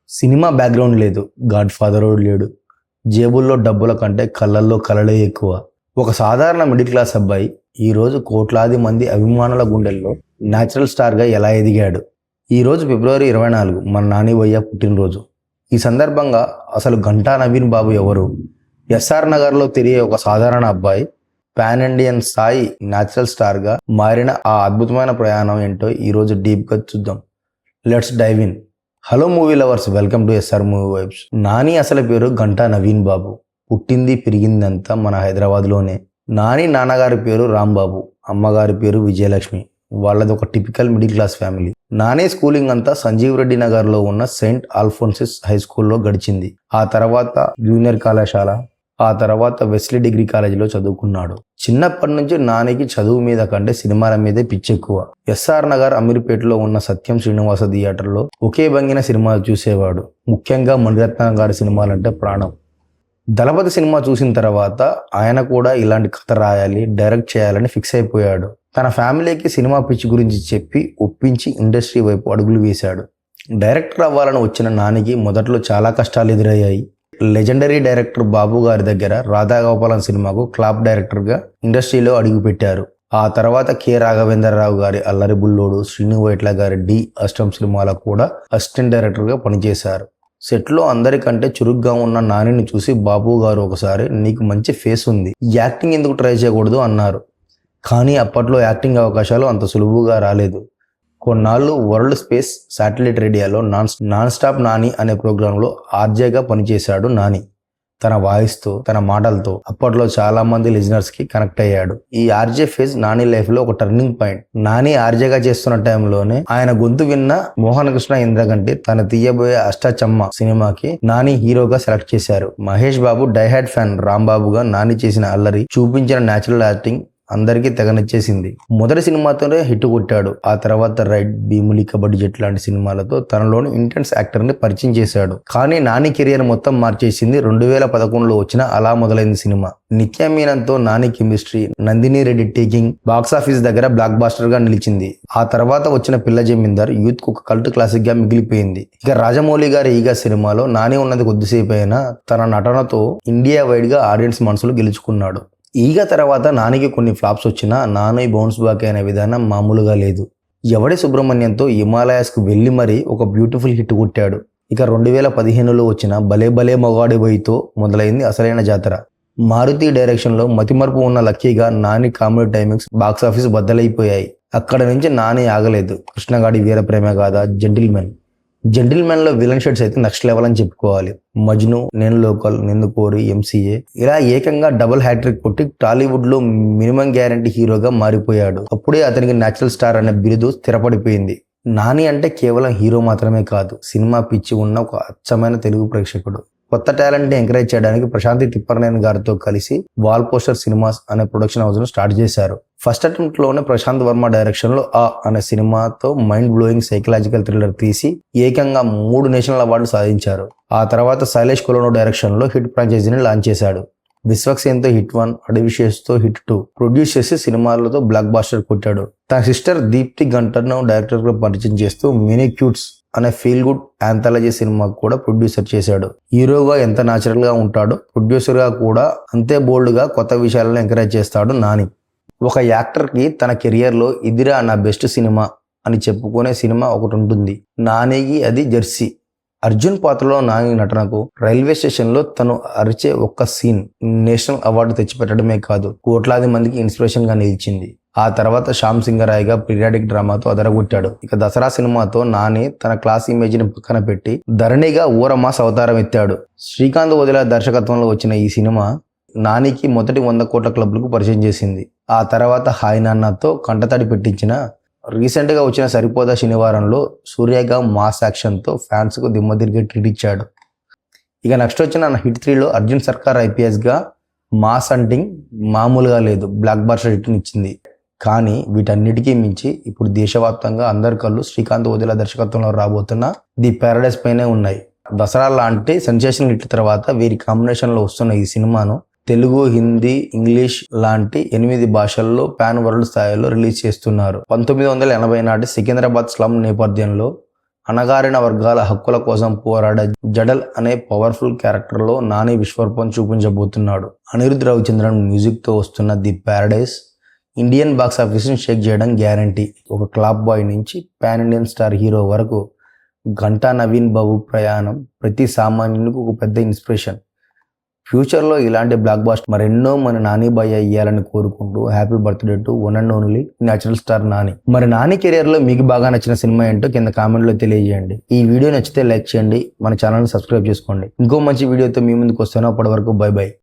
Cinema background లేదు, God ఫాదరోడు లేడు, జేబుల్లో డబ్బుల కంటే కళ్ళల్లో కలలే ఎక్కువ. ఒక సాధారణ మిడిల్ క్లాస్ అబ్బాయి ఈరోజు కోట్లాది మంది అభిమానుల గుండెల్లో న్యాచురల్ స్టార్గా ఎలా ఎదిగాడు. ఈరోజు ఫిబ్రవరి 24 మన నాని వయ్య పుట్టినరోజు. ఈ సందర్భంగా అసలు గంటా నవీన్ బాబు ఎవరు, ఎస్ఆర్ నగర్లో తిరిగే ఒక సాధారణ అబ్బాయి పాన్ ఇండియన్ స్థాయి న్యాచురల్ స్టార్గా మారిన ఆ అద్భుతమైన ప్రయాణం ఏంటో ఈరోజు డీప్గా చూద్దాం. Let's dive in. Hello movie lovers, welcome to SR movie vibes. Nani అసలు పేరు గంటా నవీన్ బాబు. పుట్టింది పెరిగిందంతా మన హైదరాబాద్లోనే. నాని నాన్నగారి పేరు రాంబాబు, అమ్మగారి పేరు విజయలక్ష్మి. వాళ్ళది ఒక typical middle class family. Nani schooling అంతా సంజీవ్ రెడ్డి నగర్లో ఉన్న సెయింట్ ఆల్ఫోన్సిస్ హై స్కూల్లో గడిచింది. ఆ తర్వాత జూనియర్ కళాశాల, ఆ తర్వాత వెస్లీ డిగ్రీ కాలేజీలో చదువుకున్నాడు. చిన్నప్పటి నుంచి నానికి చదువు మీద కంటే సినిమాల మీదే పిచ్చెక్కువ. ఎస్ఆర్ నగర్ అమీర్పేటలో ఉన్న సత్యం శ్రీనివాస థియేటర్లో ఒకే బంగిన సినిమాలు చూసేవాడు. ముఖ్యంగా మణిరత్నం గారి సినిమాలంటే ప్రాణం. దళపతి సినిమా చూసిన తర్వాత ఆయన కూడా ఇలాంటి కథ రాయాలి, డైరెక్ట్ చేయాలని ఫిక్స్ అయిపోయాడు. తన ఫ్యామిలీకి సినిమా పిచ్చి గురించి చెప్పి ఒప్పించి ఇండస్ట్రీ వైపు అడుగులు వేశాడు. డైరెక్టర్ అవ్వాలని వచ్చిన నానికి మొదట్లో చాలా కష్టాలు ఎదురయ్యాయి. లెజెండరీ డైరెక్టర్ బాబు గారి దగ్గర రాధాగోపాలం సినిమాకు క్లాప్ డైరెక్టర్గా ఇండస్ట్రీలో అడుగుపెట్టారు. ఆ తర్వాత కె రాఘవేంద్రరావు గారి అల్లరి బుల్లోడు, శ్రీను వైట్ల గారి డి అష్టం సినిమాలకు కూడా అసిస్టెంట్ డైరెక్టర్గా పనిచేశారు. సెట్లో అందరికంటే చురుగ్గా ఉన్న నానిని చూసి బాబు గారు ఒకసారి నీకు మంచి ఫేస్ ఉంది, యాక్టింగ్ ఎందుకు ట్రై చేయకూడదు అన్నారు. కానీ అప్పట్లో యాక్టింగ్ అవకాశాలు అంత సులువుగా రాలేదు. కొన్నాళ్ళు వరల్డ్ స్పేస్ శాటిలైట్ రేడియోలో నాన్ స్టాప్ నాని అనే ప్రోగ్రాంలో ఆర్జేగా పనిచేశాడు నాని. తన వాయిస్తో, తన మాటలతో అప్పట్లో చాలా మంది లిజనర్స్కి కనెక్ట్ అయ్యాడు. ఈ ఆర్జే ఫేజ్ నాని లైఫ్లో ఒక టర్నింగ్ పాయింట్. నాని ఆర్జేగా చేస్తున్న టైంలోనే ఆయన గొంతు విన్న మోహన్ కృష్ణ ఇంద్రగంటి తన తీయబోయే అష్టాచమ్మ సినిమాకి నాని హీరోగా సెలెక్ట్ చేశారు. మహేష్ బాబు డైహార్డ్ ఫ్యాన్ రాంబాబుగా నాని చేసిన అల్లరి, చూపించిన న్యాచురల్ యాక్టింగ్ అందరికీ తెగనచ్చేసింది. మొదటి సినిమాతోనే హిట్ కొట్టాడు. ఆ తర్వాత రైడ్, భీములి, కబడ్డీ జట్ లాంటి సినిమాలతో తనలోని ఇంటెన్స్ యాక్టర్ని పరిచయం చేశాడు. కానీ నాని కెరియర్ మొత్తం మార్చేసింది 2011లో వచ్చిన అలా మొదలైంది సినిమా. నిత్య మీనన్తో Nani chemistry, Nandini Reddy taking box office దగ్గర బ్లాక్ బాస్టర్ గా నిలిచింది. ఆ తర్వాత వచ్చిన పిల్ల జమీందార్ యూత్ కు ఒక కల్ట్ క్లాసిక్ గా మిగిలిపోయింది. ఇక రాజమౌళి గారి ఈగా సినిమాలో నాని ఉన్నది కొద్దిసేపు అయినా తన నటనతో ఇండియా వైడ్ గా ఆడియన్స్ మనసులు గెలుచుకున్నాడు. ఈగ తర్వాత నానికి కొన్ని ఫ్లాప్స్ వచ్చినా నాని బౌన్స్ బ్యాక్ అయిన విధానం మామూలుగా లేదు. ఎవడి సుబ్రహ్మణ్యంతో హిమాలయాస్కు వెళ్ళి మరీ ఒక బ్యూటిఫుల్ హిట్ కొట్టాడు. ఇక 2015లో వచ్చిన భలే భలే మగాడి బోయ్తో మొదలైంది అసలైన జాతర. మారుతి డైరెక్షన్లో మతిమరుపు ఉన్న లక్కీగా నాని కామెడీ టైమింగ్స్ బాక్సాఫీస్ బద్దలైపోయాయి. అక్కడ నుంచి నాని ఆగలేదు. కృష్ణగాడి వీర ప్రేమ గాథ, జెంటిల్మెన్ లో విలన్ షేడ్స్ అయితే నెక్స్ట్ లెవెల్ అని చెప్పుకోవాలి. మజ్ను, నేను లోకల్, నిన్ను కోరి, ఎంసీఏ ఇలా ఏకంగా డబుల్ హ్యాట్రిక్ కొట్టి టాలీవుడ్ లో మినిమం గ్యారంటీ హీరోగా మారిపోయాడు. అప్పుడే అతనికి న్యాచురల్ స్టార్ అనే బిరుదు స్థిరపడిపోయింది. నాని అంటే కేవలం హీరో మాత్రమే కాదు, సినిమా పిచ్చి ఉన్న ఒక అచ్చమైన తెలుగు ప్రేక్షకుడు. కొత్త టాలెంట్ ని ఎంకరేజ్ చేయడానికి ప్రశాంతి తిప్పరనేని గారితో కలిసి వాల్ పోస్టర్ సినిమాస్ అనే ప్రొడక్షన్ హౌస్ ను స్టార్ట్ చేశారు. ఫస్ట్ అటెంప్ట్ లోనే ప్రశాంత్ వర్మ డైరెక్షన్ లో అనే సినిమాతో మైండ్ బ్లోయింగ్ సైకలాజికల్ థ్రిల్లర్ తీసి ఏకంగా 3 నేషనల్ అవార్డులు సాధించారు. ఆ తర్వాత శైలేష్ కొలోనో డైరెక్షన్ లో హిట్ ఫ్రాంచైజీని లాంచ్ చేశాడు. విశ్వక్సేన్తో హిట్ 1, అడివిశేష్తో హిట్ 2 ప్రొడ్యూస్ చేసి సినిమాలతో బ్లాక్ బాస్టర్ కొట్టాడు. తన సిస్టర్ దీప్తి గంటర్ను డైరెక్టర్ గా పరిచయం చేస్తూ మినీ క్యూట్స్ అనే ఫీల్ గుడ్ యాంథాలజీ సినిమాకు కూడా ప్రొడ్యూసర్ చేశాడు. హీరోగా ఎంత న్యాచురల్ గా ఉంటాడో ప్రొడ్యూసర్ గా కూడా అంతే బోల్డ్ గా కొత్త విషయాలను ఎంకరేజ్ చేస్తాడు నాని. ఒక యాక్టర్ కి తన కెరియర్ లో ఇదిరా నా బెస్ట్ సినిమా అని చెప్పుకునే సినిమా ఒకటి ఉంటుంది. నానికి అది జెర్సీ. అర్జున్ పాత్రలో నాని నటనకు రైల్వే స్టేషన్ లో తను అరిచే ఒక్క సీన్ నేషనల్ అవార్డు తెచ్చిపెట్టడమే కాదు, కోట్లాది మందికి ఇన్స్పిరేషన్ గా నిలిచింది. ఆ తర్వాత శ్యామ్ సింగరాయ్గా పీరియాడిక్ డ్రామాతో అదరగొట్టాడు. ఇక దసరా సినిమాతో నాని తన క్లాస్ ఇమేజ్ ని పక్కన పెట్టి ధరణిగా ఊరమాస్ అవతారం ఎత్తాడు. శ్రీకాంత్ వదిల దర్శకత్వంలో వచ్చిన ఈ సినిమా నానికి మొదటి 100 కోట్ల క్లబ్లకు పరిచయం చేసింది. ఆ తర్వాత హాయ్ నాన్నతో కంటతడి పెట్టించిన రీసెంట్ గా వచ్చిన సరిపోదా శనివారంలో సూర్యగా మాస్ యాక్షన్ తో ఫ్యాన్స్ కు దిమ్మ తిరిగి ట్రీట్ ఇచ్చాడు. ఇక నెక్స్ట్ వచ్చిన హిట్ 3లో అర్జున్ సర్కార్ ఐపీఎస్ గా మాస్ అంటింగ్ మామూలుగా లేదు, బ్లాక్ బాస్టర్ హిట్ ఇచ్చింది. కానీ వీటన్నిటికీ మించి ఇప్పుడు దేశవ్యాప్తంగా అందరి కళ్ళు శ్రీకాంత్ వదిల దర్శకత్వంలో రాబోతున్న ది ప్యారడైస్ పైనే ఉన్నాయి. దసరా లాంటి సెన్సేషన్ హిట్ తర్వాత వీరి కాంబినేషన్లో వస్తున్న ఈ సినిమాను తెలుగు, హిందీ, ఇంగ్లీష్ లాంటి 8 భాషల్లో పాన్ వరల్డ్ స్థాయిలో రిలీజ్ చేస్తున్నారు. 1980 నాటి సికింద్రాబాద్ స్లమ్ నేపథ్యంలో అణగారిన వర్గాల హక్కుల కోసం పోరాడే జడల్ అనే పవర్ఫుల్ క్యారెక్టర్లో నాని విశ్వరూపం చూపించబోతున్నాడు. అనిరుద్ రవిచంద్రన్ మ్యూజిక్తో వస్తున్న ది ప్యారడైజ్ ఇండియన్ బాక్స్ ఆఫీస్ని షేక్ చేయడం గ్యారంటీ. ఒక క్లాప్ బాయ్ నుంచి పాన్ ఇండియన్ స్టార్ హీరో వరకు గంటా నవీన్ బాబు ప్రయాణం ప్రతి సామాన్యునికి ఒక పెద్ద ఇన్స్పిరేషన్. ఫ్యూచర్లో ఇలాంటి బ్లాక్ బాస్టర్ మరెన్నో మన నాని బాయ్ అయ్యాలని కోరుకుంటూ happy birthday to one and only natural star Nani. మరి నాని కెరియర్లో మీకు బాగా నచ్చిన సినిమా ఏంటో కింద కామెంట్లో తెలియజేయండి. ఈ వీడియో నచ్చితే లైక్ చేయండి, మన ఛానల్ని సబ్స్క్రైబ్ చేసుకోండి. ఇంకో మంచి వీడియోతో మీ ముందుకు వస్తాను. అప్పటి వరకు బై బై.